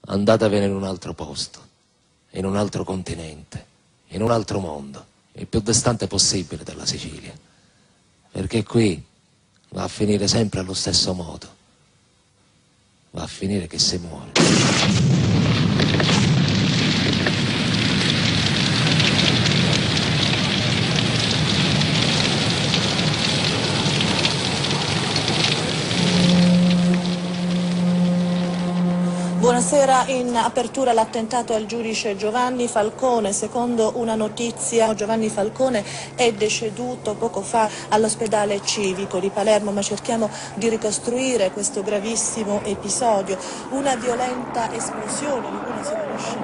andatevene in un altro posto, in un altro continente, in un altro mondo, il più distante possibile dalla Sicilia, perché qui va a finire sempre allo stesso modo, va a finire che si muore. Buonasera, in apertura l'attentato al giudice Giovanni Falcone. Secondo una notizia, Giovanni Falcone è deceduto poco fa all'ospedale civico di Palermo, ma cerchiamo di ricostruire questo gravissimo episodio. Una violenta esplosione di cui non si conosce.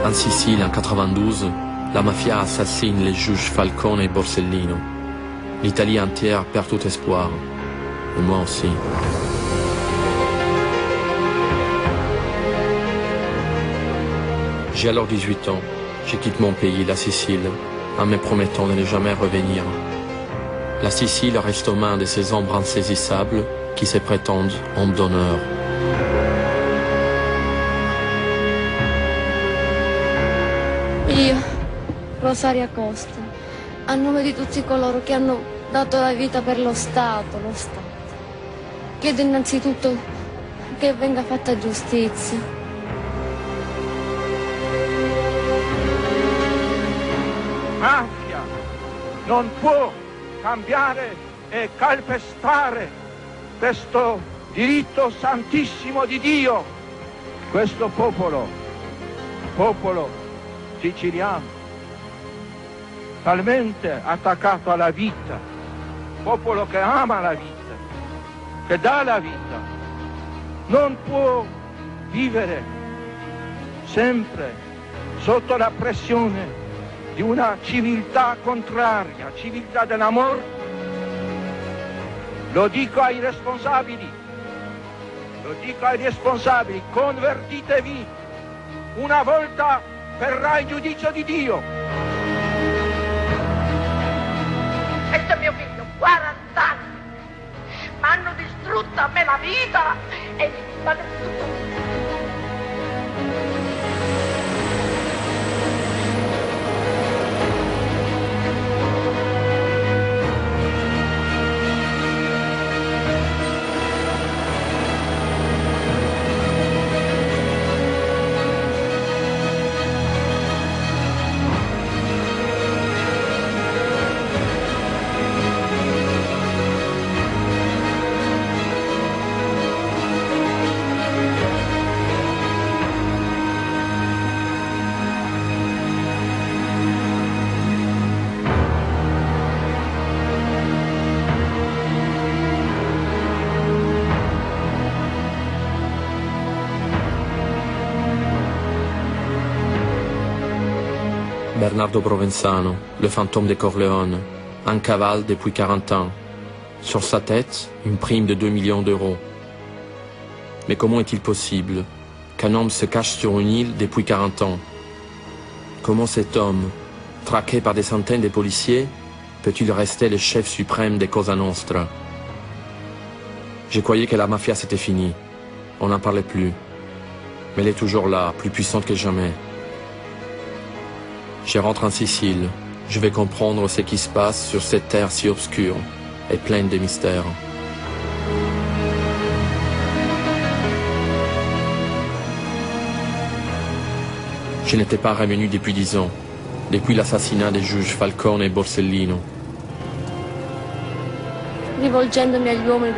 En Sicile, en 92, la mafia assassine les juges Falcone et Borsellino. L'Italie entière perd tout espoir. Et moi aussi. J'ai alors 18 ans. Je quitte mon pays, la Sicile, en me promettant de ne jamais revenir. La Sicile reste aux mains de ces ombres insaisissables qui se prétendent hommes d'honneur. Io, Rosaria Costa, a nome di tutti coloro che hanno dato la vita per lo Stato, chiedo innanzitutto che venga fatta giustizia. Mafia non può cambiare e calpestare questo diritto santissimo di Dio, questo popolo siciliano, talmente attaccato alla vita, popolo che ama la vita, che dà la vita, non può vivere sempre sotto la pressione di una civiltà contraria, civiltà della morte. Lo dico ai responsabili, convertitevi, una volta verrà il giudizio di Dio. Questo è mio figlio, 40 anni, ma hanno distrutto a me la vita e mi hanno distrutto. Bernardo Provenzano, le fantôme de Corleone, en cavale depuis 40 ans. Sur sa tête, une prime de 2 millions d'euros. Mais comment est-il possible qu'un homme se cache sur une île depuis 40 ans? Comment cet homme, traqué par des centaines de policiers, peut-il rester le chef suprême des Cosa Nostra? Je croyais que la mafia c'était fini. On n'en parlait plus. Mais elle est toujours là, plus puissante que jamais. Je rentre en Sicile. Je vais comprendre ce qui se passe sur cette terre si obscure et pleine de mystères. Je n'étais pas revenu depuis 10 ans, depuis l'assassinat des juges Falcone e Borsellino. Rivolgendomi agli uomini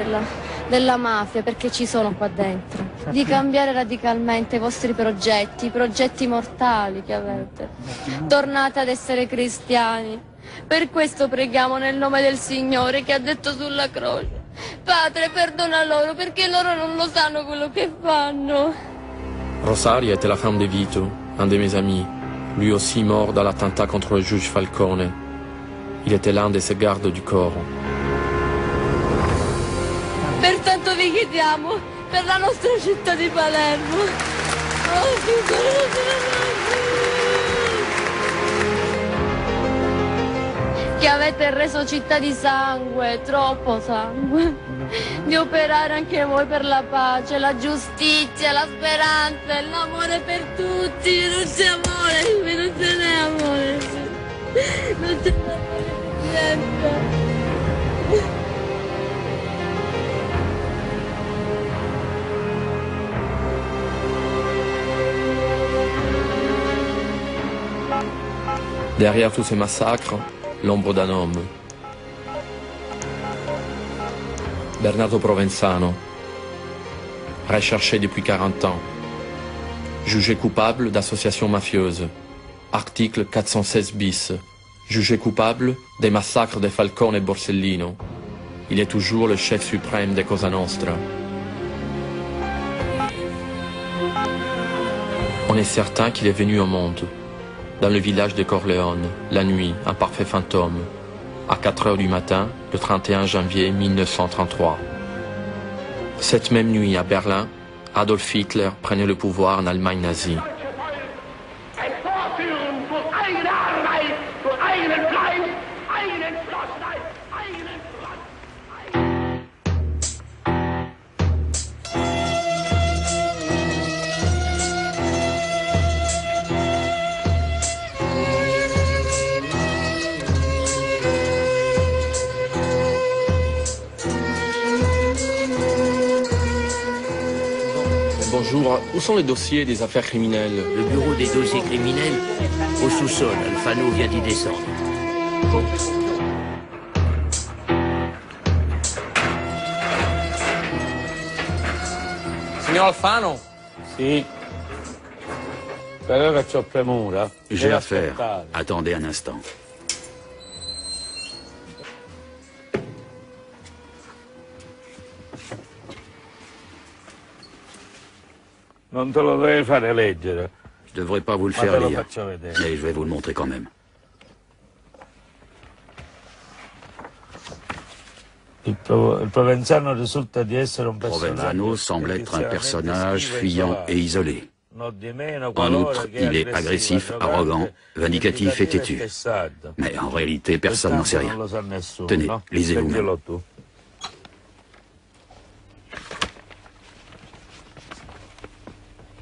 della mafia, perché ci sono qua dentro, di cambiare radicalmente i vostri progetti, i progetti mortali che avete. Tornate ad essere cristiani. Per questo preghiamo nel nome del Signore che ha detto sulla croce: Padre, perdona loro perché loro non lo sanno quello che fanno. Rosaria était la femme de Vito, un de mes amis, lui aussi mort dans l'attentat contre le juge Falcone. Il était l'un de ses gardes du corps. Pertanto vi chiediamo per la nostra città di Palermo. che avete reso città di sangue, troppo sangue, di operare anche voi per la pace, la giustizia, la speranza, l'amore per tutti. Non c'è amore, non ce n'è amore, non c'è amore, Presidente. Derrière tous ces massacres, l'ombre d'un homme. Bernardo Provenzano, recherché depuis 40 ans, jugé coupable d'association mafieuse. Article 416 bis, jugé coupable des massacres de Falcone et Borsellino. Il est toujours le chef suprême de Cosa Nostra. On est certain qu'il est venu au monde, dans le village de Corleone, la nuit, un parfait fantôme, à 4 heures du matin, le 31 janvier 1933. Cette même nuit, à Berlin, Adolf Hitler prenait le pouvoir en Allemagne nazie. Bonjour, où sont les dossiers des affaires criminelles? Le bureau des dossiers criminels, au sous-sol. Alfano vient d'y descendre. Signor Alfano? Sì. Però che c'ho premura. J'ai affaire. Attendez un instant. Non te lo devi fare leggere. Je devrais pas vous le Ma faire te lo lire, faccio vedere. mais je vais vous le montrer quand même. Il Provenzano risulta di essere un Provenzano semble être un personnage fuyant et isolé. En En outre, il est agressif, arrogant, vindicatif et têtu. Mais en réalité, personne n'en sait rien. Tenez, lisez vous-même.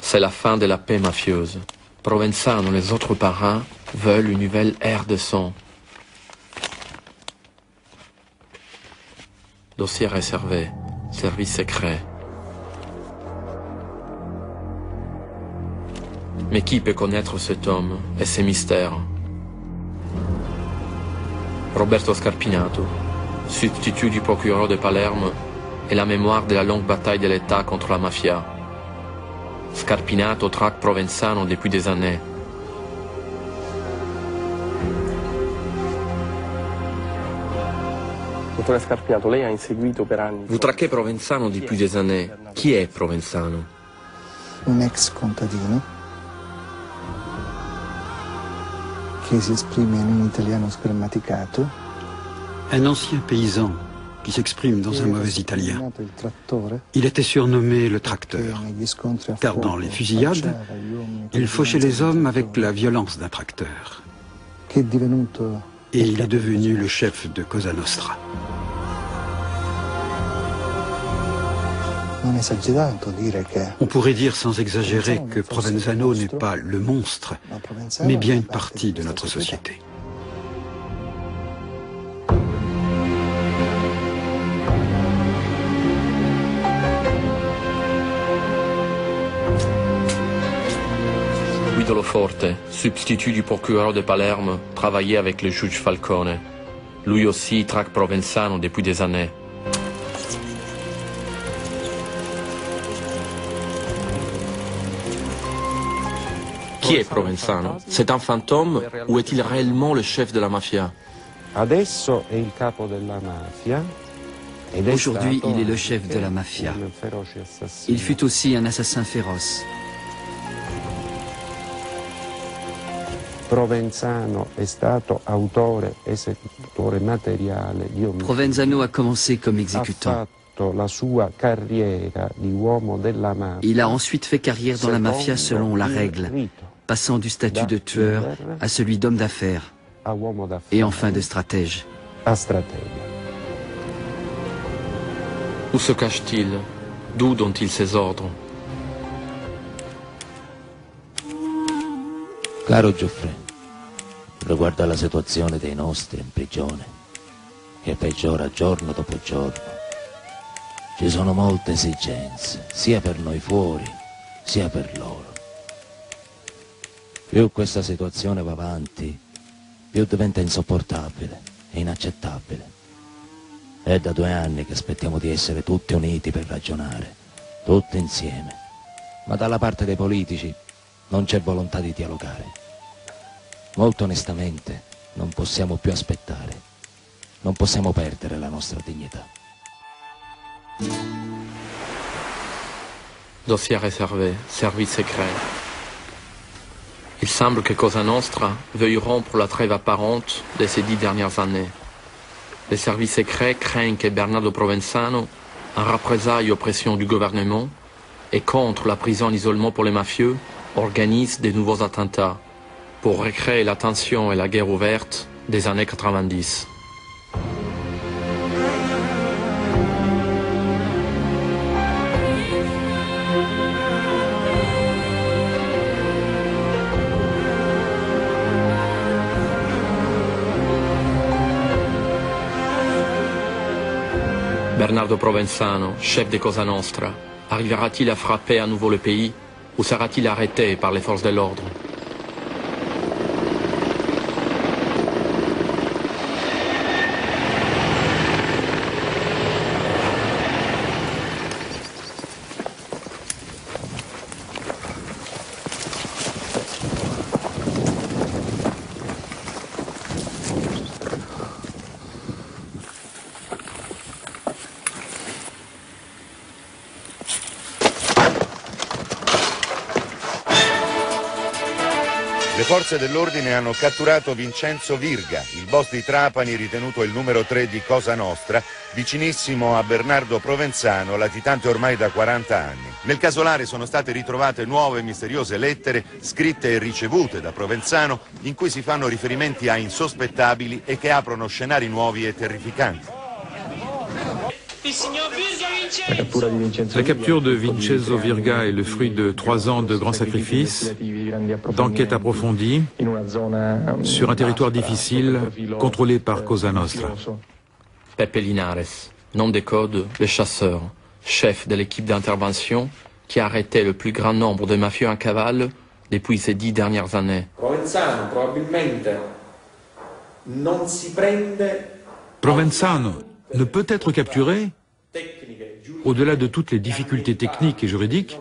C'est la fin de la paix mafieuse. Provenzano et les autres parrains veulent une nouvelle ère de son. Dossier réservé, service secret. Mais qui peut connaître cet homme et ses mystères? Roberto Scarpinato, substitut du procureur de Palerme, et la mémoire de la longue bataille de l'État contre la mafia. Scarpinato traque Provenzano depuis des années. Dottore Scarpinato, lei ha inseguito per anni... Vous traquez Provenzano depuis des années. Chi è Provenzano? Un ex contadino che si esprime in un italiano sgrammaticato. Un ancien paysan qui s'exprime dans un mauvais italien. Il était surnommé le tracteur, car dans les fusillades, il fauchait les hommes avec la violence d'un tracteur. Et il est devenu le chef de Cosa Nostra. On pourrait dire sans exagérer que Provenzano n'est pas le monstre, mais bien une partie de notre société. Guido Loforte, substitut du procureur de Palerme, travaillait avec le juge Falcone. Lui aussi traque Provenzano depuis des années. Qui est Provenzano? C'est un fantôme ou est-il réellement le chef de la mafia? Aujourd'hui, il est le chef de la mafia. Il fut aussi un assassin féroce. Provenzano a commencé comme exécutant. Il a ensuite fait carrière dans la mafia selon la règle, passant du statut de tueur à celui d'homme d'affaires. et enfin de stratège. Où se cache-t-il? D'où donne-t-il ses ordres? Caro Geoffrey, riguardo alla situazione dei nostri in prigione, che peggiora giorno dopo giorno, ci sono molte esigenze, sia per noi fuori, sia per loro. Più questa situazione va avanti, più diventa insopportabile e inaccettabile. È da 2 anni che aspettiamo di essere tutti uniti per ragionare, tutti insieme, ma dalla parte dei politici non c'è volontà di dialogare. Molto onestamente non possiamo più aspettare, non possiamo perdere la nostra dignità. Dossier réservé, service secret. Il semble que Cosa Nostra veuille rompre la trêve apparente de ces 10 dernières années. Les services secrets craignent que Bernardo Provenzano, en représailles aux pressions du gouvernement et contre la prison d'isolement pour les mafieux, organise de nouveaux attentats pour recréer la tension et la guerre ouverte des années 90. Bernardo Provenzano, chef de Cosa Nostra, arrivera-t-il à frapper à nouveau le pays ou sera-t-il arrêté par les forces de l'ordre? Le forze dell'ordine hanno catturato Vincenzo Virga, il boss di Trapani ritenuto il numero 3 di Cosa Nostra, vicinissimo a Bernardo Provenzano, latitante ormai da 40 anni. Nel casolare sono state ritrovate nuove misteriose lettere scritte e ricevute da Provenzano in cui si fanno riferimenti a insospettabili e che aprono scenari nuovi e terrificanti. La capture de Vincenzo Virga est le fruit de 3 ans de grands sacrifices, d'enquêtes approfondies, sur un territoire difficile, contrôlé par Cosa Nostra. Pepe Linares, nom de code, le chasseur, chef de l'équipe d'intervention qui a arrêté le plus grand nombre de mafieux en cavale depuis ces 10 dernières années. Provenzano ne peut être capturé, au-delà de toutes les difficultés techniques et juridiques,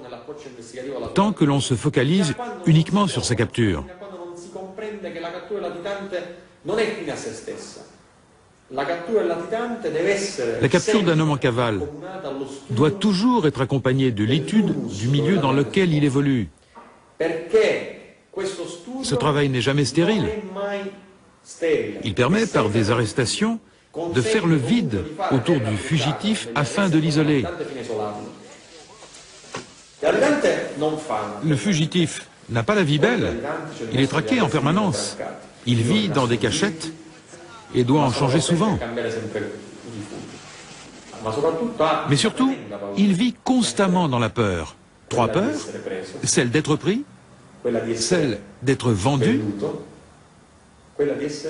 tant que l'on se focalise uniquement sur sa capture. La capture d'un homme en cavale doit toujours être accompagnée de l'étude du milieu dans lequel il évolue. Ce travail n'est jamais stérile. Il permet, par des arrestations, de faire le vide autour du fugitif afin de l'isoler. Le fugitif n'a pas la vie belle, il est traqué en permanence. Il vit dans des cachettes et doit en changer souvent. Mais surtout, il vit constamment dans la peur. 3 peurs, celle d'être pris, celle d'être vendu,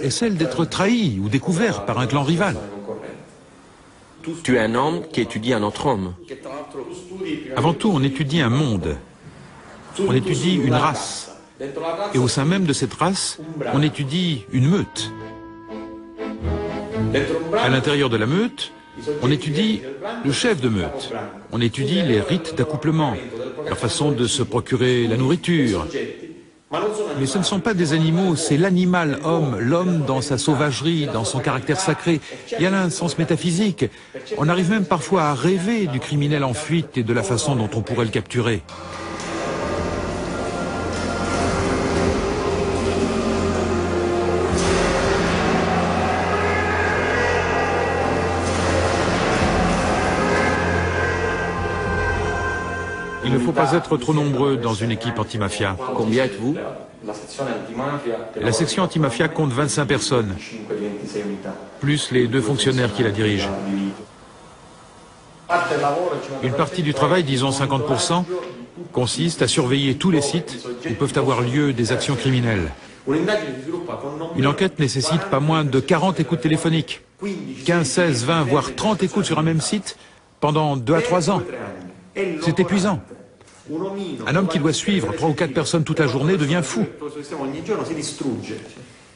et celle d'être trahi ou découvert par un clan rival. Tu es un homme qui étudie un autre homme. Avant tout, on étudie un monde. On étudie une race. Et au sein même de cette race, on étudie une meute. À l'intérieur de la meute, on étudie le chef de meute. On étudie les rites d'accouplement, la façon de se procurer la nourriture. Mais ce ne sont pas des animaux, c'est l'animal homme, l'homme dans sa sauvagerie, dans son caractère sacré. Il y a là un sens métaphysique. On arrive même parfois à rêver du criminel en fuite et de la façon dont on pourrait le capturer. Il ne faut pas être trop nombreux dans une équipe antimafia. Combien êtes-vous? La section antimafia compte 25 personnes, plus les 2 fonctionnaires qui la dirigent. Une partie du travail, disons 50%, consiste à surveiller tous les sites où peuvent avoir lieu des actions criminelles. Une enquête nécessite pas moins de 40 écoutes téléphoniques, 15, 16, 20, voire 30 écoutes sur un même site pendant 2 à 3 ans. C'est épuisant. Un homme qui doit suivre 3 ou 4 personnes toute la journée devient fou.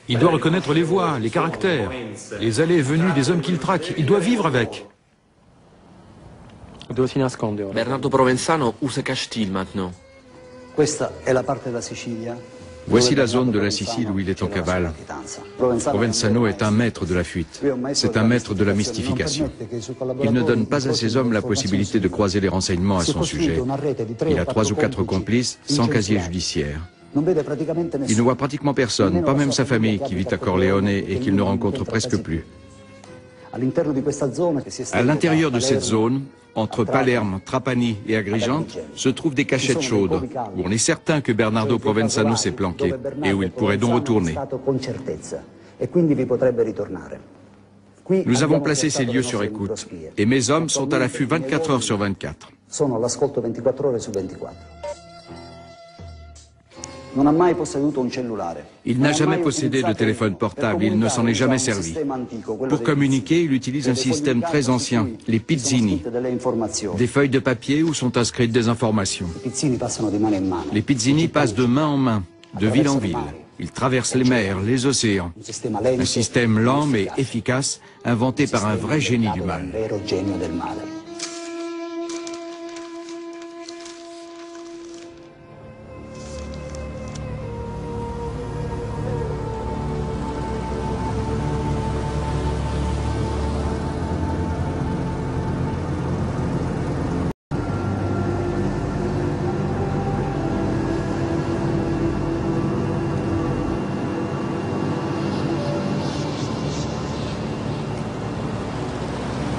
Il doit reconnaître les voix, les caractères, les allées et venues des hommes qu'il traque. Il doit vivre avec. Bernardo Provenzano, où se cache-t-il maintenant? Voici la zone de la Sicile où il est en cavale. Provenzano est un maître de la fuite. C'est un maître de la mystification. Il ne donne pas à ses hommes la possibilité de croiser les renseignements à son sujet. Il a 3 ou 4 complices sans casier judiciaire. Il ne voit pratiquement personne, pas même sa famille qui vit à Corleone et qu'il ne rencontre presque plus. À l'intérieur de cette zone, entre Palerme, Trapani et Agrigente, se trouvent des cachettes chaudes, où on est certain que Bernardo Provenzano s'est planqué, et où il pourrait donc retourner. Nous avons placé ces lieux sur écoute, et mes hommes sont à l'affût 24 heures sur 24. Il n'a jamais possédé de téléphone portable, il ne s'en est jamais servi. Pour communiquer, il utilise un système très ancien, les pizzini, des feuilles de papier où sont inscrites des informations. Les pizzini passent de main en main, de ville en ville. Ils traversent les mers, les océans. Un système lent mais efficace, inventé par un vrai génie du mal.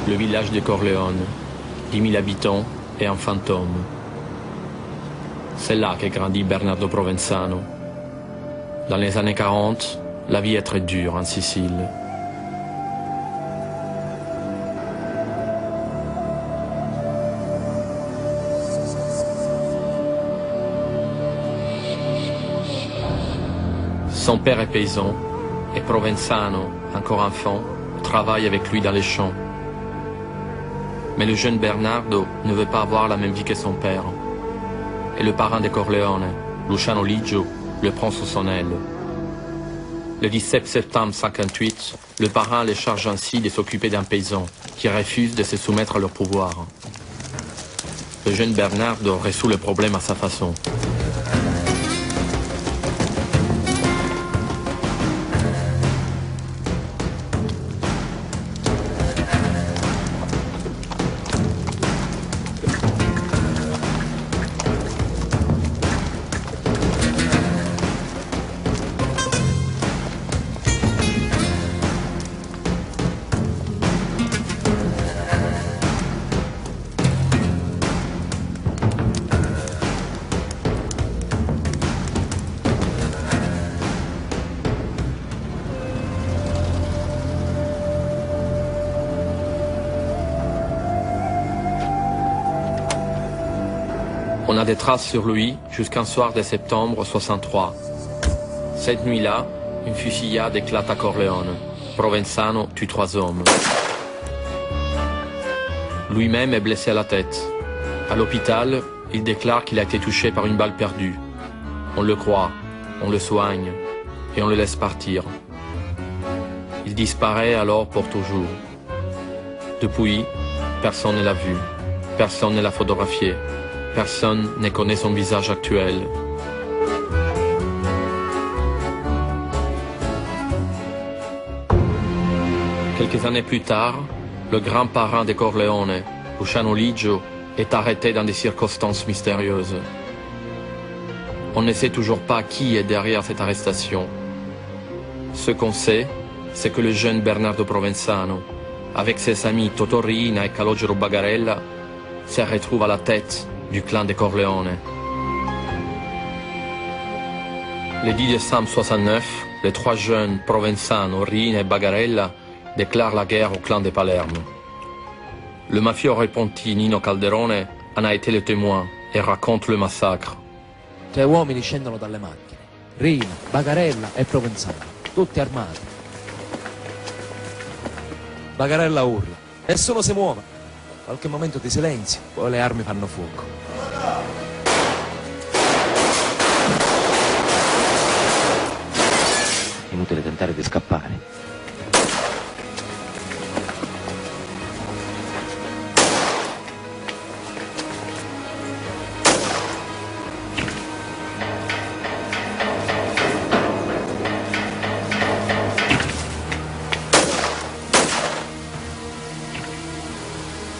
Le village de Corleone, 10 000 habitants et un fantôme. C'est là qu'est grandi Bernardo Provenzano. Dans les années 40, la vie est très dure en Sicile. Son père est paysan et Provenzano, encore enfant, travaille avec lui dans les champs. Mais le jeune Bernardo ne veut pas avoir la même vie que son père. Et le parrain de Corleone, Luciano Ligio, le prend sous son aile. Le 17 septembre 1958, le parrain les charge ainsi de s'occuper d'un paysan qui refuse de se soumettre à leur pouvoir. Le jeune Bernardo résout le problème à sa façon. On a des traces sur lui jusqu'un soir de septembre 63. Cette nuit-là, une fusillade éclate à Corleone. Provenzano tue 3 hommes. Lui-même est blessé à la tête. À l'hôpital, il déclare qu'il a été touché par une balle perdue. On le croit, on le soigne et on le laisse partir. Il disparaît alors pour toujours. Depuis, personne ne l'a vu, personne ne l'a photographié. Personne ne connaît son visage actuel. Quelques années plus tard, le grand parrain de Corleone, Luciano Ligio, est arrêté dans des circonstances mystérieuses. On ne sait toujours pas qui est derrière cette arrestation. Ce qu'on sait, c'est que le jeune Bernardo Provenzano, avec ses amis Totorina et Calogero Bagarella, se retrouve à la tête du clan des Corleone. Le 10 décembre 69, les trois jeunes Provenzano, Riina et Bagarella déclarent la guerre au clan de Palerme. Le mafieux repenti Nino Calderone en a été le témoin e raconte le massacre. 3 uomini scendono dalle macchine, Riina, Bagarella e Provenzano, tutti armati. Bagarella urla, nessuno si muova. Qualche momento di silenzio, poi le armi fanno fuoco. Inutile tentare di scappare.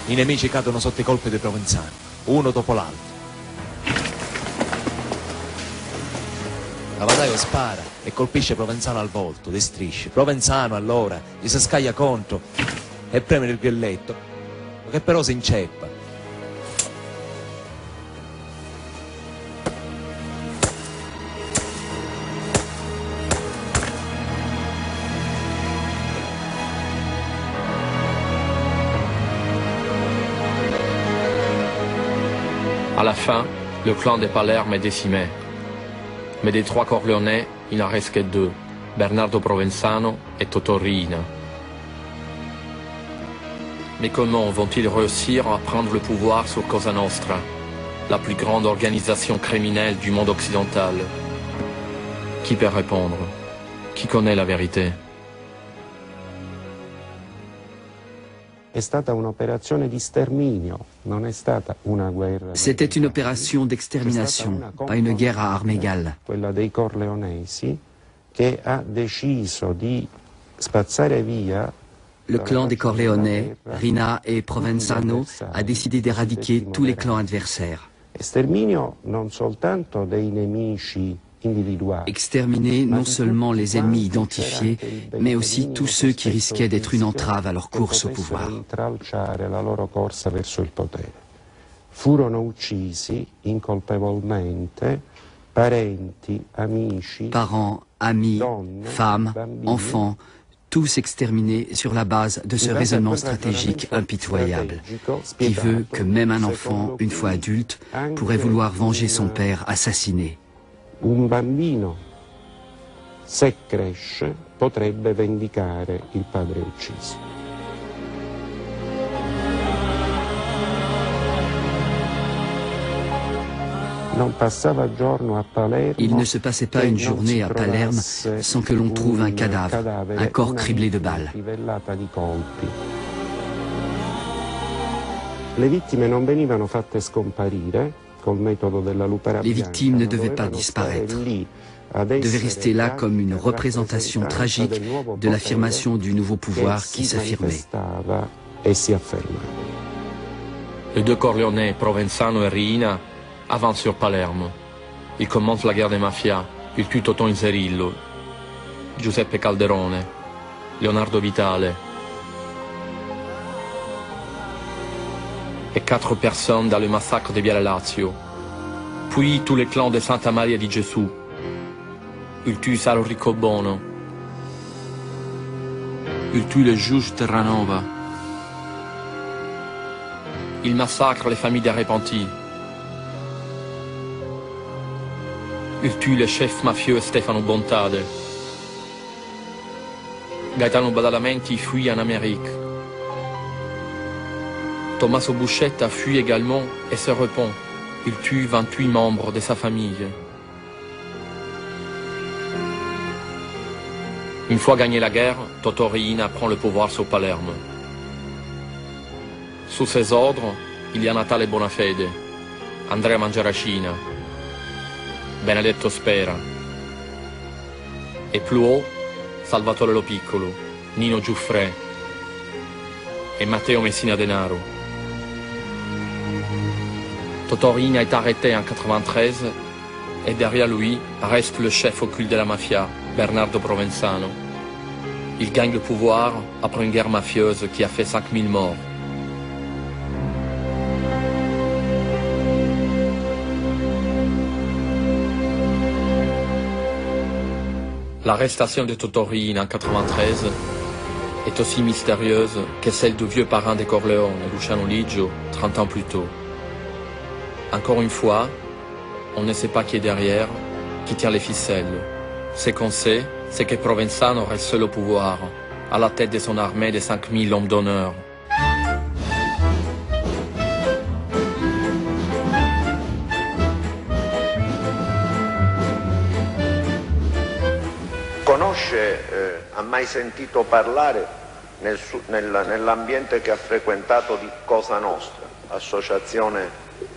I nemici cadono sotto i colpi dei Provenzano, uno dopo l'altro. Cavadaio spara e colpisce Provenzano al volto, di strisce. Provenzano allora gli si scaglia contro e preme il grilletto, che però si inceppa. À la fin, le clan de Palerme est décimé. Mais des trois Corleonais, il n'en reste que 2, Bernardo Provenzano et Totò Riina. Mais comment vont-ils réussir à prendre le pouvoir sur Cosa Nostra, la plus grande organisation criminelle du monde occidental? Qui peut répondre? Qui connaît la vérité? C'était une opération d'extermination, pas une guerre à armes égales. Quella dei Corleonesi che ha deciso di spazzare via. Le clan des Corleone, Riina et Provenzano, a décidé d'éradiquer tous les clans adversaires. Esterminio non soltanto dei nemici. Exterminer non seulement les ennemis identifiés, mais aussi tous ceux qui risquaient d'être une entrave à leur course au pouvoir. Furono uccisi incolpevolmente parenti, amici, parents, amis, femmes, enfants, tous exterminés sur la base de ce raisonnement stratégique impitoyable, qui veut que même un enfant, une fois adulte, pourrait vouloir venger son père assassiné. Un bambino, se cresce, potrebbe vendicare il padre ucciso. Il ne se passait pas une journée à Palerme sans que l'on trouve un cadavre, un corps criblé de balles. Les victimes ne devaient pas disparaître, devaient rester là comme une représentation tragique de l'affirmation du nouveau pouvoir qui s'affirmait. Les 2 Corleonais, Provenzano et Riina, avancent sur Palerme. Ils commencent la guerre des mafias. Ils tuent Totò Inzerillo, Giuseppe Calderone, Leonardo Vitale et 4 personnes dans le massacre de Viale Lazio. Puis tous les clans de Santa Maria di Gesù. Ils tuent Salo Riccobono. Ils tuent le juge Terranova. Ils massacrent les familles des repentis. Ils tuent le chef mafieux Stefano Bontade. Gaetano Badalamenti fuit en Amérique. Tommaso Buscetta fuit également et se repent. Il tue 28 membres de sa famille. Une fois gagnée la guerre, Totò Riina prend le pouvoir sur Palerme. Sous ses ordres, il y a Natale Bonafede, Andrea Mangiaracina, Benedetto Spera et plus haut, Salvatore Lo Piccolo, Nino Giuffre et Matteo Messina Denaro. Totò Riina est arrêté en 1993 et derrière lui reste le chef occulte de la mafia, Bernardo Provenzano. Il gagne le pouvoir après une guerre mafieuse qui a fait 5000 morts. L'arrestation de Totorine en 93 est aussi mystérieuse que celle du vieux parrain des Corleone, Luciano Liggio, 30 ans plus tôt. Encore une fois, on ne sait pas qui est derrière, qui tient les ficelles. Ce qu'on sait, c'est que Provenzano reste seul au pouvoir, à la tête de son armée de 5000 hommes d'honneur. Ha mai sentito parlare nell'ambiente che ha frequentato di Cosa Nostra, associazione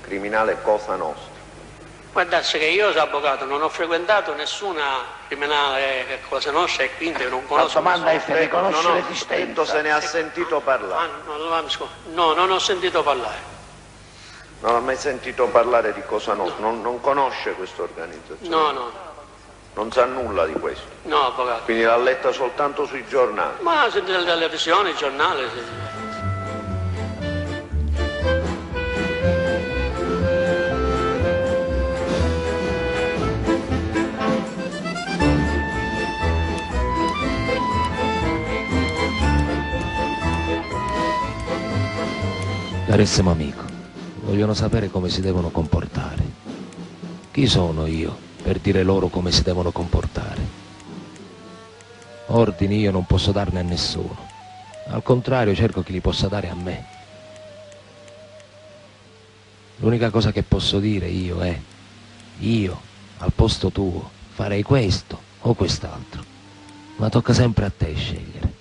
criminale Cosa Nostra? Guardarsi che io, avvocato, non ho frequentato nessuna criminale Cosa Nostra e quindi non conosco. La domanda è se ne conosce l'esistenza. Se ne ha sentito parlare. No, non ho sentito parlare. Non ha mai sentito parlare di Cosa Nostra, non conosce questa organizzazione? No. Non sa nulla di questo? No, avvocato. Quindi l'ha letta soltanto sui giornali? Ma sentite la televisione, i giornali, sì. Carissimo amico, vogliono sapere come si devono comportare. Chi sono io per dire loro come si devono comportare? Ordini io non posso darne a nessuno. Al contrario, cerco che li possa dare a me. L'unica cosa che posso dire io è: io, al posto tuo, farei questo o quest'altro. Ma tocca sempre a te scegliere.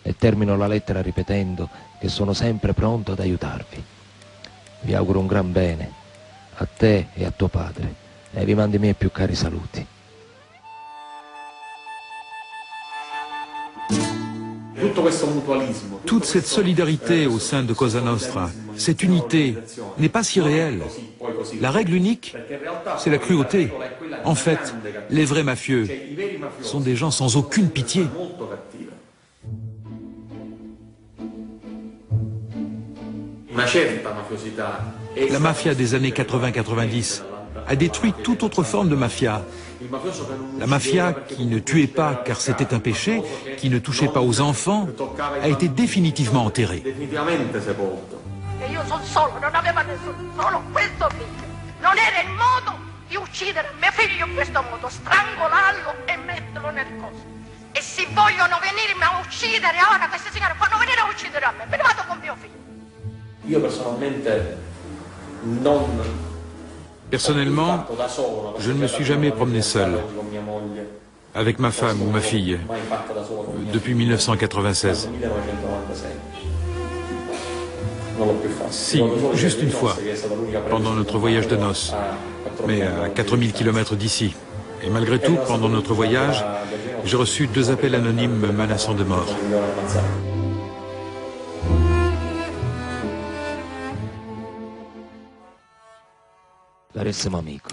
E termino la lettera ripetendo che sono sempre pronto ad aiutarvi. Vi auguro un gran bene, a te e a tuo padre, e vi mando i miei più cari saluti. Toute cette solidarité au sein de Cosa Nostra, cette unité, n'est pas si réelle. La règle unique, c'est la cruauté. En fait, les vrais mafieux sont des gens sans aucune pitié. La mafia des années 80-90 a détruit toute autre forme de mafia. La mafia qui ne tuait pas car c'était un péché, qui ne touchait pas aux enfants, a été définitivement enterrée. E io sono solo, non aveva nessuno, solo questo figlio. Non era il modo di uccidere mio figlio in questo modo, strangolarlo e metterlo nel coso. E se vogliono venirmi a uccidere ora, queste signore fanno venire a uccidere a me, me ne vado con mio figlio. Io personalmente non... Personnellement, je ne me suis jamais promené seul, avec ma femme ou ma fille, depuis 1996. Si, juste une fois, pendant notre voyage de noces, mais à 4000 km d'ici. Et malgré tout, pendant notre voyage, j'ai reçu 2 appels anonymes me menaçant de mort. Carissimo amico,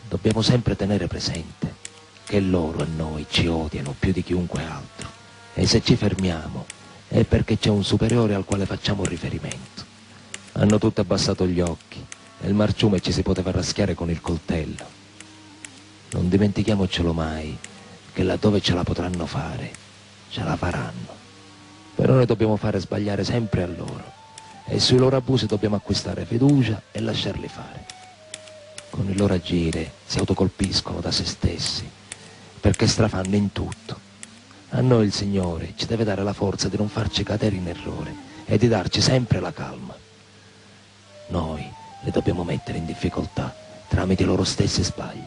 dobbiamo sempre tenere presente che loro a noi ci odiano più di chiunque altro, e se ci fermiamo è perché c'è un superiore al quale facciamo riferimento. Hanno tutti abbassato gli occhi e il marciume ci si poteva raschiare con il coltello. Non dimentichiamocelo mai, che laddove ce la potranno fare, ce la faranno. Però noi dobbiamo fare sbagliare sempre a loro, e sui loro abusi dobbiamo acquistare fiducia e lasciarli fare. Con il loro agire si autocolpiscono da se stessi, perché strafanno in tutto. A noi il Signore ci deve dare la forza di non farci cadere in errore e di darci sempre la calma. Noi li dobbiamo mettere in difficoltà tramite i loro stessi sbagli.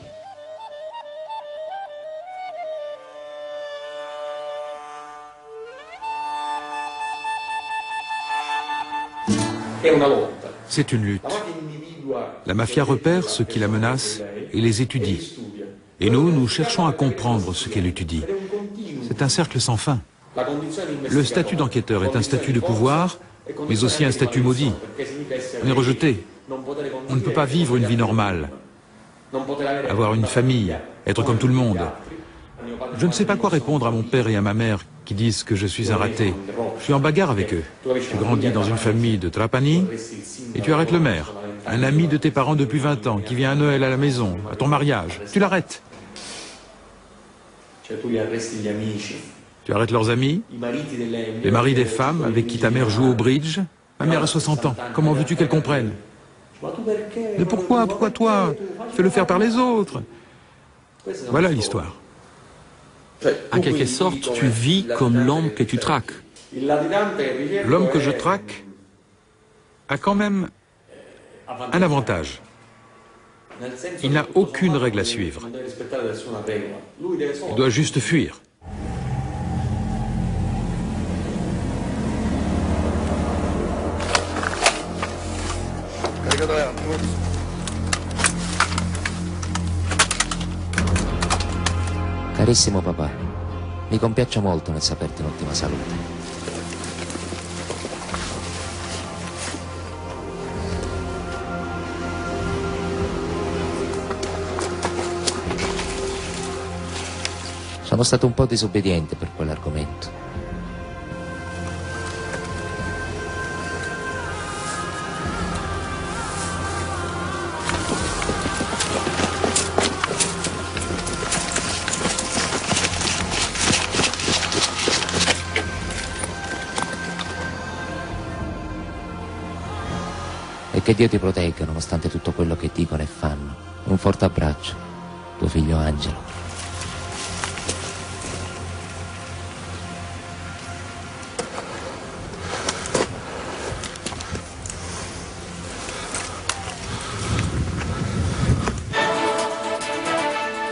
C'est une lutte. La mafia repère ceux qui la menacent et les étudie. Et nous cherchons à comprendre ce qu'elle étudie. C'est un cercle sans fin. Le statut d'enquêteur est un statut de pouvoir, mais aussi un statut maudit. On est rejeté. On ne peut pas vivre une vie normale. Avoir une famille, être comme tout le monde. Je ne sais pas quoi répondre à mon père et à ma mère qui disent que je suis un raté. Je suis en bagarre avec eux. Tu grandis dans une famille de Trapani et tu arrêtes le maire. Un ami de tes parents depuis 20 ans qui vient à Noël à la maison, à ton mariage. Tu l'arrêtes. Tu arrêtes leurs amis, les maris des femmes avec qui ta mère joue au bridge. Ma mère a 60 ans, comment veux-tu qu'elle comprenne? Mais pourquoi toi? Fais-le faire par les autres. Voilà l'histoire. En quelque sorte, tu vis comme l'homme que tu traques. L'homme que je traque a quand même un avantage. Il n'a aucune règle à suivre. Il doit juste fuir. Carissimo papà, mi compiaccio molto nel saperti in ottima salute. Sono stato un po' disobbediente per quell'argomento. E che Dio ti protegga nonostante tutto quello che dicono e fanno. Un forte abbraccio, tuo figlio Angelo.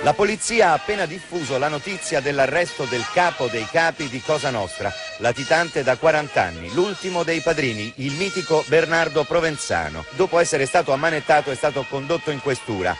La polizia ha appena diffuso la notizia dell'arresto del capo dei capi di Cosa Nostra, latitante da 40 anni, l'ultimo dei padrini, il mitico Bernardo Provenzano. Dopo essere stato ammanettato è stato condotto in questura.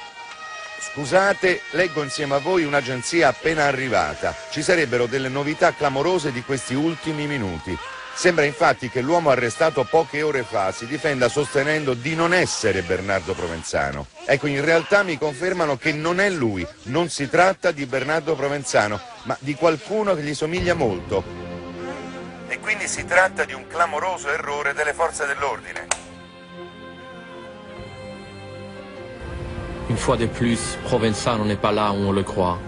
Scusate, leggo insieme a voi un'agenzia appena arrivata. Ci sarebbero delle novità clamorose di questi ultimi minuti. Sembra infatti che l'uomo arrestato poche ore fa si difenda sostenendo di non essere Bernardo Provenzano. Ecco, in realtà mi confermano che non è lui, non si tratta di Bernardo Provenzano, ma di qualcuno che gli somiglia molto. E quindi si tratta di un clamoroso errore delle forze dell'ordine. Une fois de plus, Provenzano n'est pas là où on le croit.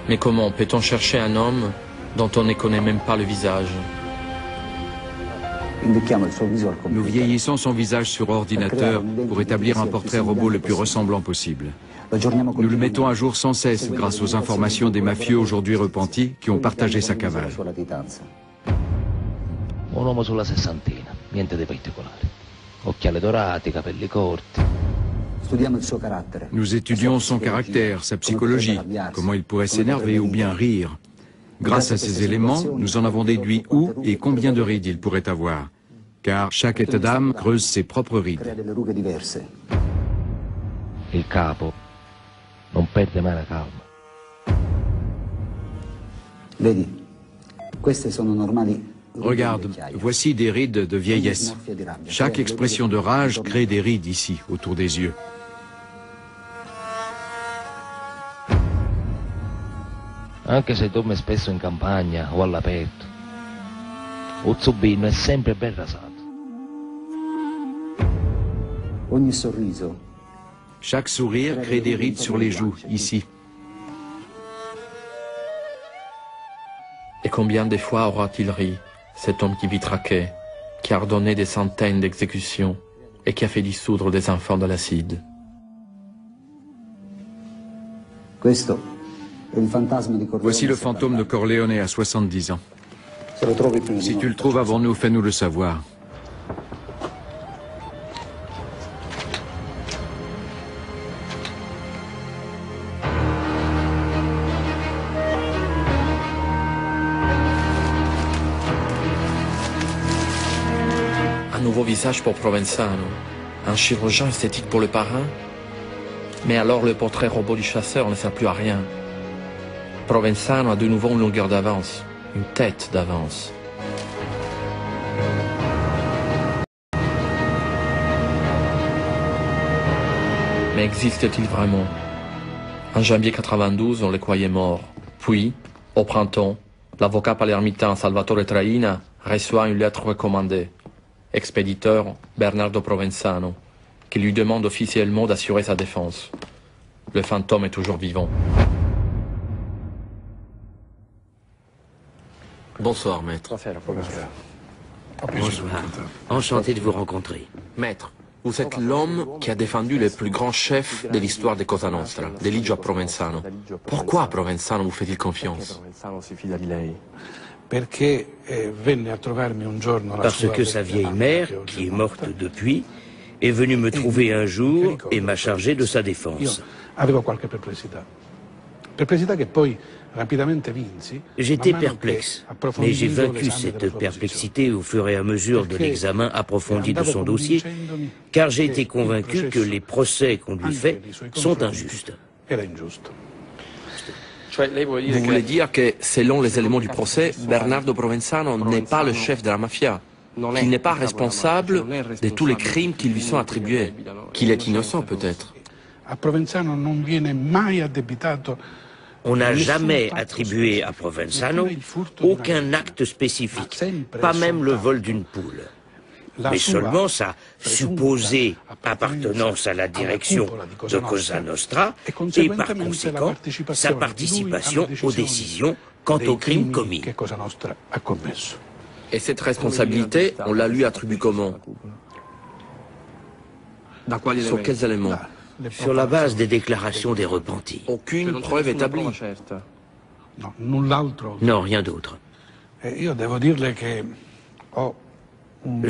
Mais comment peut-on chercher un homme dont on ne connaît même pas le visage? Nous vieillissons son visage sur ordinateur pour établir un portrait robot le plus ressemblant possible. Nous le mettons à jour sans cesse grâce aux informations des mafieux aujourd'hui repentis qui ont partagé sa cavale. Un uomo sulla sessantina, niente di particolare. Occhiali dorati, capelli corti. Nous étudions son caractère, sa psychologie, comment il pourrait s'énerver ou bien rire. Grâce à ces éléments, nous en avons déduit où et combien de rides il pourrait avoir. Car chaque état d'âme creuse ses propres rides. Il capo non perde mai la calma. Regarde, voici des rides de vieillesse. Chaque expression de rage crée des rides ici, autour des yeux. Anche se dorme spesso in campagna o all'aperto, Uzzubino è sempre ben rasato. Chaque sourire crée des rides sur les joues, ici. Et combien de fois aura-t-il ri, cet homme qui vit traqué, qui a ordonné des centaines d'exécutions et qui a fait dissoudre des enfants de l'acide? Voici le fantôme de Corleone à 70 ans. Si tu le trouves avant nous, fais-nous le savoir. Un nouveau visage pour Provenzano, un chirurgien esthétique pour le parrain. Mais alors le portrait robot du chasseur ne sert plus à rien. Provenzano a de nouveau une longueur d'avance, une tête d'avance. Mais existe-t-il vraiment? En janvier 92, on le croyait mort. Puis, au printemps, l'avocat palermitain Salvatore Traina reçoit une lettre recommandée. expéditeur Bernardo Provenzano, qui lui demande officiellement d'assurer sa défense. Le fantôme est toujours vivant. Bonsoir, maître. Bonsoir. Enchanté de vous rencontrer. Maître, vous êtes l'homme qui a défendu le plus grand chef de l'histoire de Cosa Nostra, d'Eligio Provenzano. Pourquoi Provenzano vous fait-il confiance? Parce que sa vieille mère, qui est morte depuis, est venue me trouver un jour et m'a chargé de sa défense. J'étais perplexe, mais j'ai vaincu cette perplexité au fur et à mesure de l'examen approfondi de son dossier, car j'ai été convaincu que les procès qu'on lui fait sont injustes. Vous voulez dire que, selon les éléments du procès, Bernardo Provenzano n'est pas le chef de la mafia, qu'il n'est pas responsable de tous les crimes qui lui sont attribués, qu'il est innocent peut-être? On n'a jamais attribué à Provenzano aucun acte spécifique, pas même le vol d'une poule, mais seulement sa supposée appartenance à la direction de Cosa Nostra et par conséquent sa participation aux décisions quant aux crimes commis. Et cette responsabilité, on la lui attribue comment? Sur quels éléments? Sur la base des déclarations des repentis. Aucune preuve établie? Non, rien d'autre. Je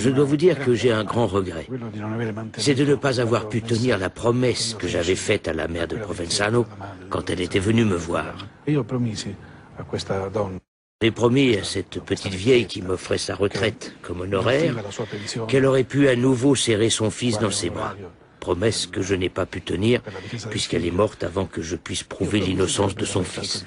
dois vous dire que j'ai un grand regret. C'est de ne pas avoir pu tenir la promesse que j'avais faite à la mère de Provenzano quand elle était venue me voir. J'ai promis à cette petite vieille qui m'offrait sa retraite comme honoraire qu'elle aurait pu à nouveau serrer son fils dans ses bras. Promesse que je n'ai pas pu tenir puisqu'elle est morte avant que je puisse prouver l'innocence de son fils.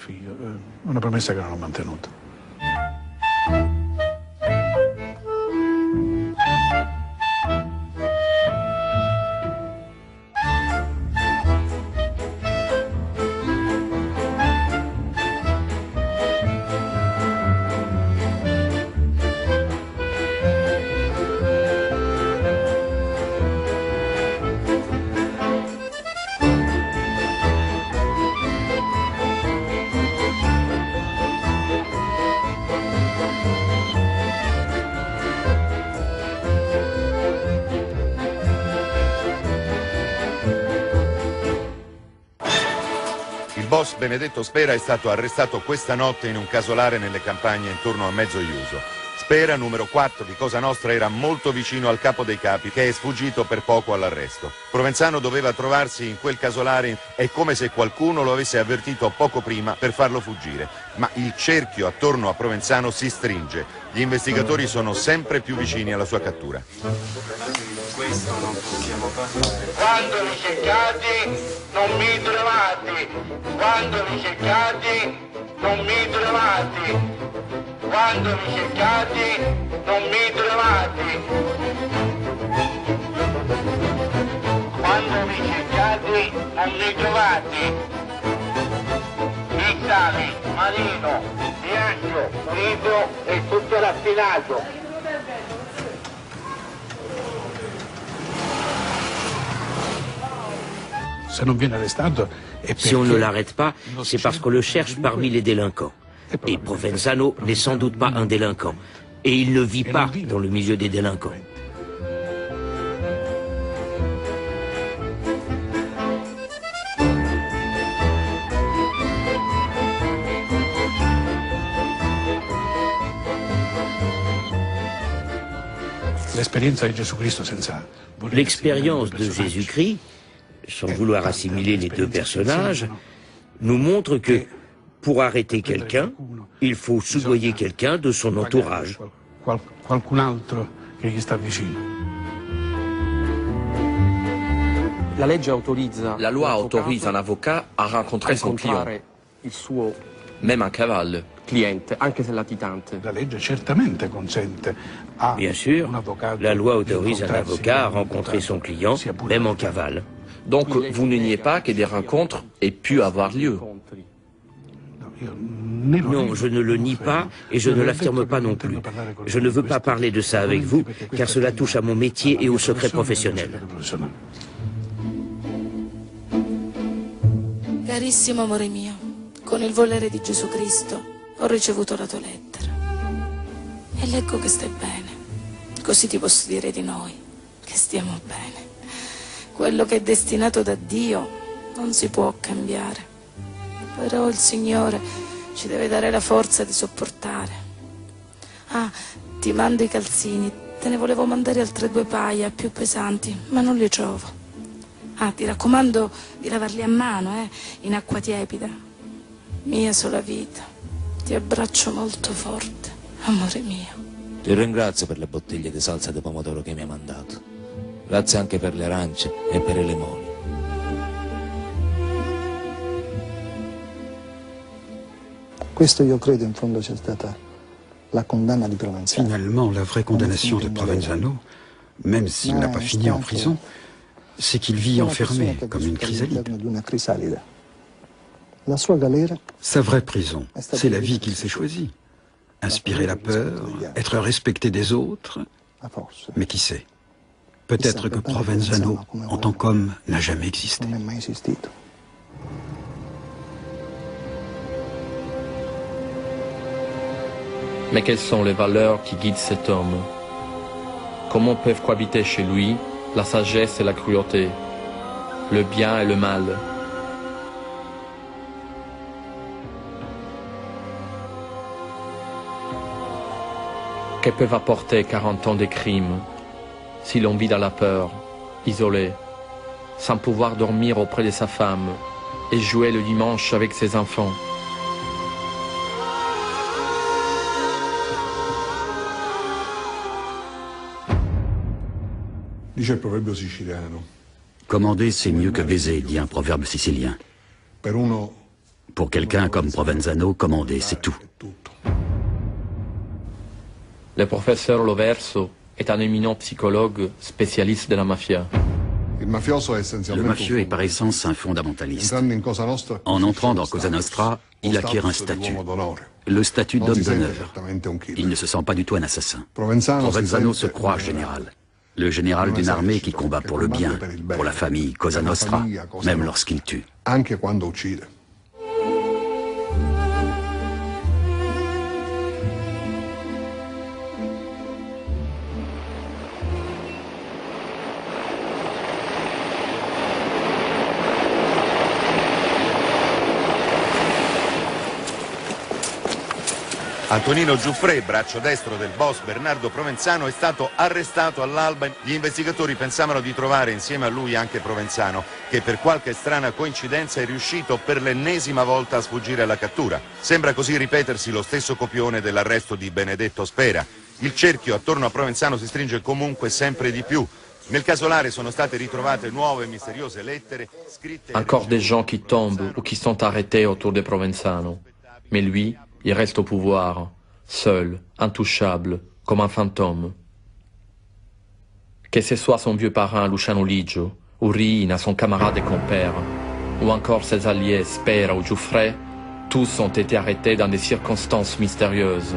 Il boss Benedetto Spera è stato arrestato questa notte in un casolare nelle campagne intorno a Mezzoiuso. Spera, numero 4 di Cosa Nostra, era molto vicino al capo dei capi, che è sfuggito per poco all'arresto. Provenzano doveva trovarsi in quel casolare, è come se qualcuno lo avesse avvertito poco prima per farlo fuggire. Ma il cerchio attorno a Provenzano si stringe. Gli investigatori sono sempre più vicini alla sua cattura. Questo non possiamo passare. Quando mi cercate non mi trovate. Quando mi cercate non mi trovate. Quando mi cercate non mi trovate. Quando mi cercate non mi trovate. Missale, Marino, Bianco, Unito e tutto raffinato. Si on ne l'arrête pas, c'est parce qu'on le cherche parmi les délinquants. Et Provenzano n'est sans doute pas un délinquant. Et il ne vit pas dans le milieu des délinquants. L'expérience de Jésus-Christ, sans vouloir assimiler les deux personnages, nous montre que, pour arrêter quelqu'un, il faut soudoyer quelqu'un de son entourage. La loi autorise un avocat à rencontrer son client, même un cavale. Bien sûr, la loi autorise un avocat à rencontrer son client, même en cavale. Donc vous ne niez pas que des rencontres aient pu avoir lieu? Non, je ne le nie pas et je ne l'affirme pas non plus. Je ne veux pas parler de ça avec vous, car cela touche à mon métier et au secret professionnel. Carissimo amore mio, con il volere di Gesù Cristo ho ricevuto la tua lettera e leggo che stai bene. Così ti posso dire di noi, che stiamo bene. Quello che è destinato da Dio non si può cambiare. Però il Signore ci deve dare la forza di sopportare. Ah, ti mando i calzini, te ne volevo mandare altre 2 paia più pesanti, ma non li trovo. Ah, ti raccomando di lavarli a mano, in acqua tiepida. Mia sola vita, ti abbraccio molto forte, amore mio. Ti ringrazio per le bottiglie di salsa di pomodoro che mi hai mandato. Grazie anche per le arance e per i limoni. Questo io credo in fondo sia stata la condanna di Provenzano. Finalement, la vraie condamnation de Provenzano, même s'il n'a pas fini en prison, c'est qu'il vit enfermé comme une chrysalide. Sa vraie prison, c'est la vie qu'il s'est choisie. Inspirer la peur, être respecté des autres, mais qui sait? Peut-être que Provenzano, en tant qu'homme, n'a jamais existé. Mais quelles sont les valeurs qui guident cet homme? Comment peuvent cohabiter chez lui la sagesse et la cruauté, le bien et le mal? Que peuvent apporter 40 ans de crimes si l'on vit dans la peur, isolé, sans pouvoir dormir auprès de sa femme et jouer le dimanche avec ses enfants? Commander, c'est mieux que baiser, dit un proverbe sicilien. Pour quelqu'un comme Provenzano, commander, c'est tout. Le professeur Loverso est un éminent psychologue spécialiste de la mafia. Le mafieux est par essence un fondamentaliste. En entrant dans Cosa Nostra, il acquiert un statut. Le statut d'homme d'honneur. Il ne se sent pas du tout un assassin. Provenzano se croit général. Le général d'une armée qui combat pour le bien, pour la famille Cosa Nostra, même lorsqu'il tue. Antonino Giuffre, braccio destro del boss Bernardo Provenzano, è stato arrestato all'alba. Gli investigatori pensavano di trovare insieme a lui anche Provenzano, che per qualche strana coincidenza è riuscito per l'ennesima volta a sfuggire alla cattura. Sembra così ripetersi lo stesso copione dell'arresto di Benedetto Spera. Il cerchio attorno a Provenzano si stringe comunque sempre di più. Nel casolare sono state ritrovate nuove misteriose lettere scritte... Encore des gens qui tombent ou qui sont arrêtés autour de Provenzano. Mais lui, il reste au pouvoir, seul, intouchable, comme un fantôme. Que ce soit son vieux parrain Luciano Ligio, ou Riina, son camarade et compère, ou encore ses alliés Spera ou Giuffre, tous ont été arrêtés dans des circonstances mystérieuses.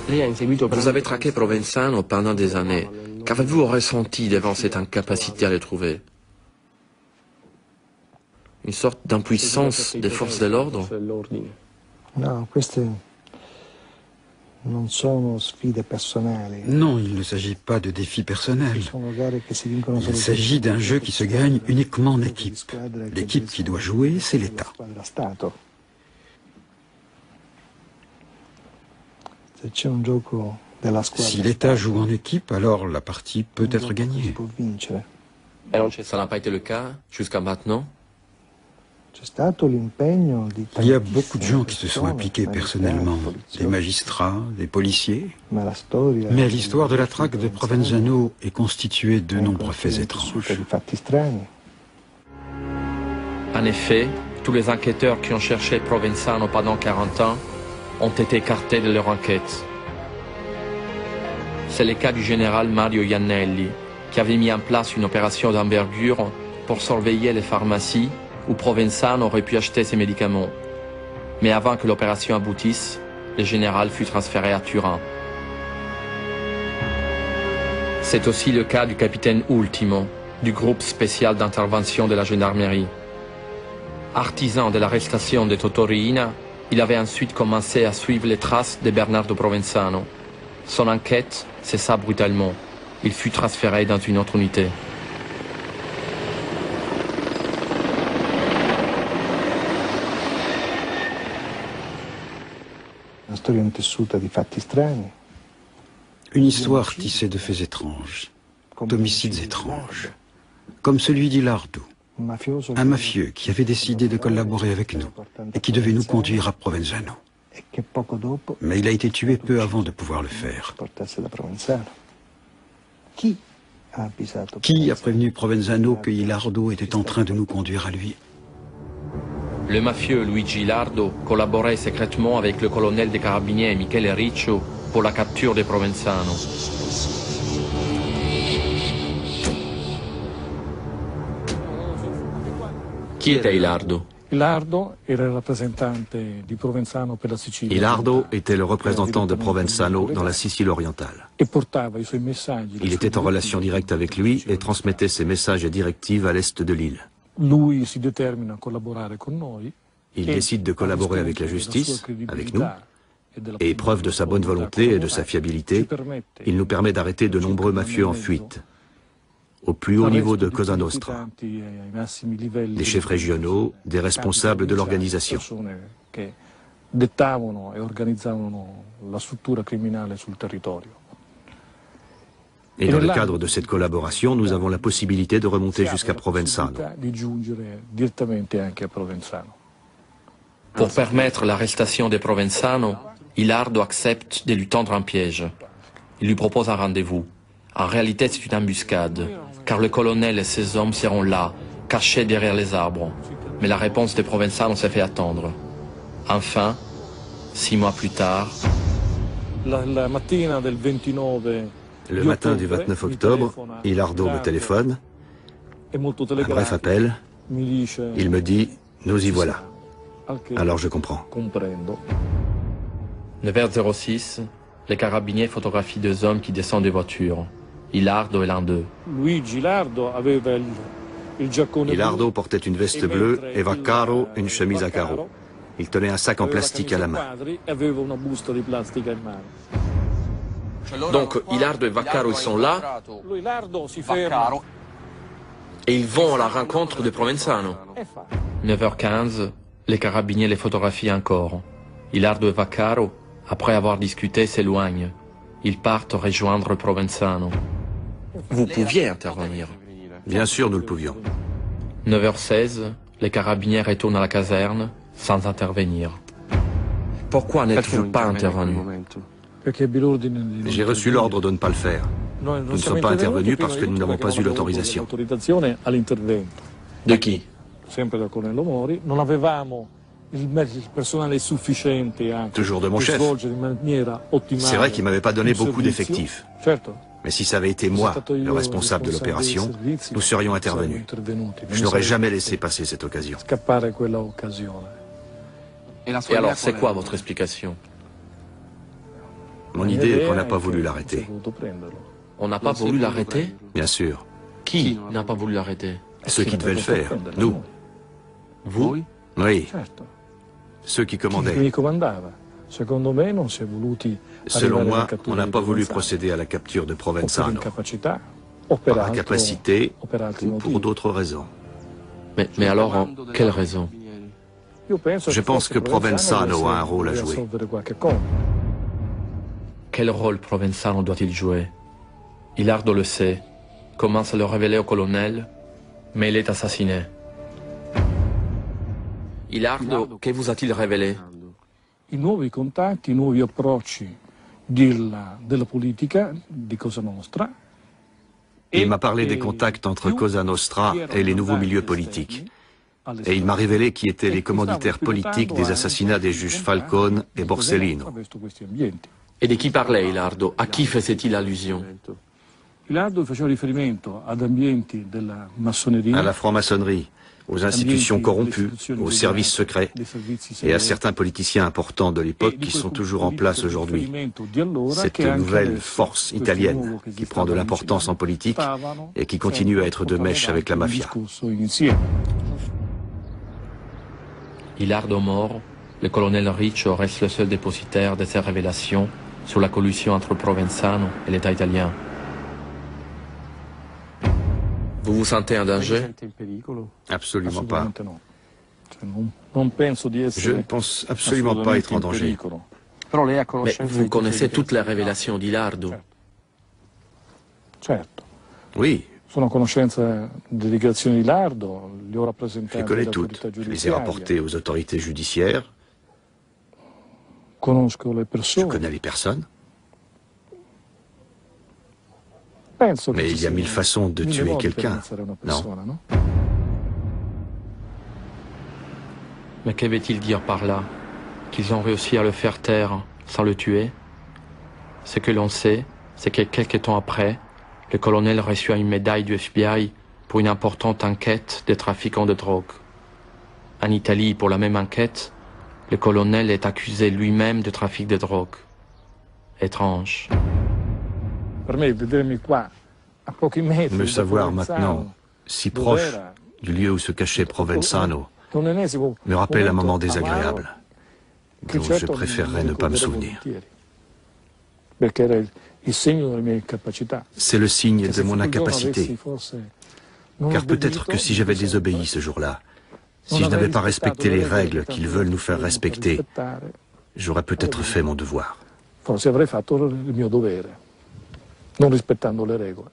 Vous avez traqué Provenzano pendant des années. Qu'avez-vous ressenti devant cette incapacité à le trouver? Une sorte d'impuissance des forces de l'ordre? No, queste non sono sfide personali. Non, il ne s'agit pas de défis personnels. Il s'agit d'un jeu qui se gagne uniquement en équipe. L'équipe qui doit jouer, c'est l'État. Si l'État joue en équipe, alors la partie peut être gagnée. Ça n'a pas été le cas jusqu'à maintenant? Il y a beaucoup de gens qui se sont impliqués personnellement, des magistrats, des policiers, mais l'histoire de la traque de Provenzano est constituée de nombreux faits étranges. En effet, tous les enquêteurs qui ont cherché Provenzano pendant 40 ans ont été écartés de leur enquête. C'est le cas du général Mario Iannelli, qui avait mis en place une opération d'envergure pour surveiller les pharmacies où Provenzano aurait pu acheter ses médicaments. Mais avant que l'opération aboutisse, le général fut transféré à Turin. C'est aussi le cas du capitaine Ultimo, du groupe spécial d'intervention de la gendarmerie. Artisan de l'arrestation de Totorina, il avait ensuite commencé à suivre les traces de Bernardo Provenzano. Son enquête cessa brutalement. Il fut transféré dans une autre unité. Une histoire tissée de faits étranges, d'homicides étranges, comme celui d'Ilardo, un mafieux qui avait décidé de collaborer avec nous et qui devait nous conduire à Provenzano. Mais il a été tué peu avant de pouvoir le faire. Qui a prévenu Provenzano que Ilardo était en train de nous conduire à lui? Le mafieux Luigi Ilardo collaborait secrètement avec le colonel des carabiniers Michele Riccio pour la capture de Provenzano. Qui était Ilardo? Ilardo était le représentant de Provenzano dans la Sicile orientale. Il était en relation directe avec lui et transmettait ses messages et directives à l'est de l'île. Il décide de collaborer avec la justice, avec nous, et preuve de sa bonne volonté et de sa fiabilité, il nous permet d'arrêter de nombreux mafieux en fuite, au plus haut niveau de Cosa Nostra, des chefs régionaux, des responsables de l'organisation. Et dans le cadre de cette collaboration, nous avons la possibilité de remonter jusqu'à Provenzano. Pour permettre l'arrestation de Provenzano, Ilardo accepte de lui tendre un piège. Il lui propose un rendez-vous. En réalité, c'est une embuscade, car le colonel et ses hommes seront là, cachés derrière les arbres. Mais la réponse de Provenzano s'est fait attendre. Enfin, 6 mois plus tard... Le matin du 29 octobre, Ilardo me téléphone, un bref appel, il me dit « nous y voilà ». Alors je comprends. 9h06, les carabiniers photographient 2 hommes qui descendent des voitures. Ilardo est l'un d'eux. Ilardo portait une veste bleue et Vaccaro une chemise à carreaux. Il tenait un sac en plastique à la main. Donc Ilardo et Vaccaro, ils sont là, et ils vont à la rencontre de Provenzano. 9h15, les carabiniers les photographient encore. Ilardo et Vaccaro, après avoir discuté, s'éloignent. Ils partent rejoindre Provenzano. Vous pouviez intervenir. Bien sûr, nous le pouvions. 9h16, les carabiniers retournent à la caserne, sans intervenir. Pourquoi n'êtes-vous pas intervenu? J'ai reçu l'ordre de ne pas le faire. Nous ne sommes pas intervenus parce que nous n'avons pas eu l'autorisation. De qui? Toujours de mon chef. C'est vrai qu'il ne m'avait pas donné beaucoup d'effectifs. Mais si ça avait été moi, le responsable de l'opération, nous serions intervenus. Je n'aurais jamais laissé passer cette occasion. Et alors, c'est quoi votre explication? Mon idée est qu'on n'a pas voulu l'arrêter. On n'a pas voulu l'arrêter? Bien sûr. Qui n'a pas voulu l'arrêter? Ceux qui devaient le faire, nous. Vous? Oui. Ceux qui commandaient. Selon moi, on n'a pas voulu procéder à la capture de Provenzano. Par incapacité ou pour d'autres raisons. Mais alors, quelle raison? Je pense que Provenzano a un rôle à jouer. Quel rôle Provenzano doit-il jouer? Ilardo le sait, commence à le révéler au colonel, mais il est assassiné. Ilardo, que vous a-t-il révélé? I nuovi contatti, i nuovi approcci della politica di Cosa Nostra. Il m'a parlé des contacts entre Cosa Nostra et les nouveaux milieux politiques. Et il m'a révélé qui étaient les commanditaires politiques des assassinats des juges Falcone et Borsellino. Et de qui parlait Ilardo? À qui faisait-il allusion? À la franc-maçonnerie, aux institutions corrompues, aux services secrets et à certains politiciens importants de l'époque qui sont toujours en place aujourd'hui. Cette nouvelle force italienne qui prend de l'importance en politique et qui continue à être de mèche avec la mafia. Hilardo mort, le colonel Riccio reste le seul dépositaire de ces révélations sur la collusion entre Provenzano et l'État italien. Vous vous sentez en danger? Absolument pas. Je ne pense absolument pas être en danger. Mais vous connaissez toutes les révélations d'Hilardo? Oui. Je connais toutes. Je les ai rapportées aux autorités judiciaires. Je connais les personnes. Mais il y a 1000 façons de tuer quelqu'un, non? Mais que veut-il dire par là? Qu'ils ont réussi à le faire taire sans le tuer? Ce que l'on sait, c'est que quelques temps après, le colonel reçoit une médaille du FBI pour une importante enquête des trafiquants de drogue. En Italie, pour la même enquête, le colonel est accusé lui-même de trafic de drogue. Étrange. Me savoir maintenant, si proche du lieu où se cachait Provenzano, me rappelle un moment désagréable, dont je préférerais ne pas me souvenir. C'est le signe de mon incapacité, car peut-être que si j'avais désobéi ce jour-là, si je n'avais pas respecté les règles qu'ils veulent nous faire respecter, j'aurais peut-être fait mon devoir. Forse avrei fatto il mio dovere, non rispettando le regole.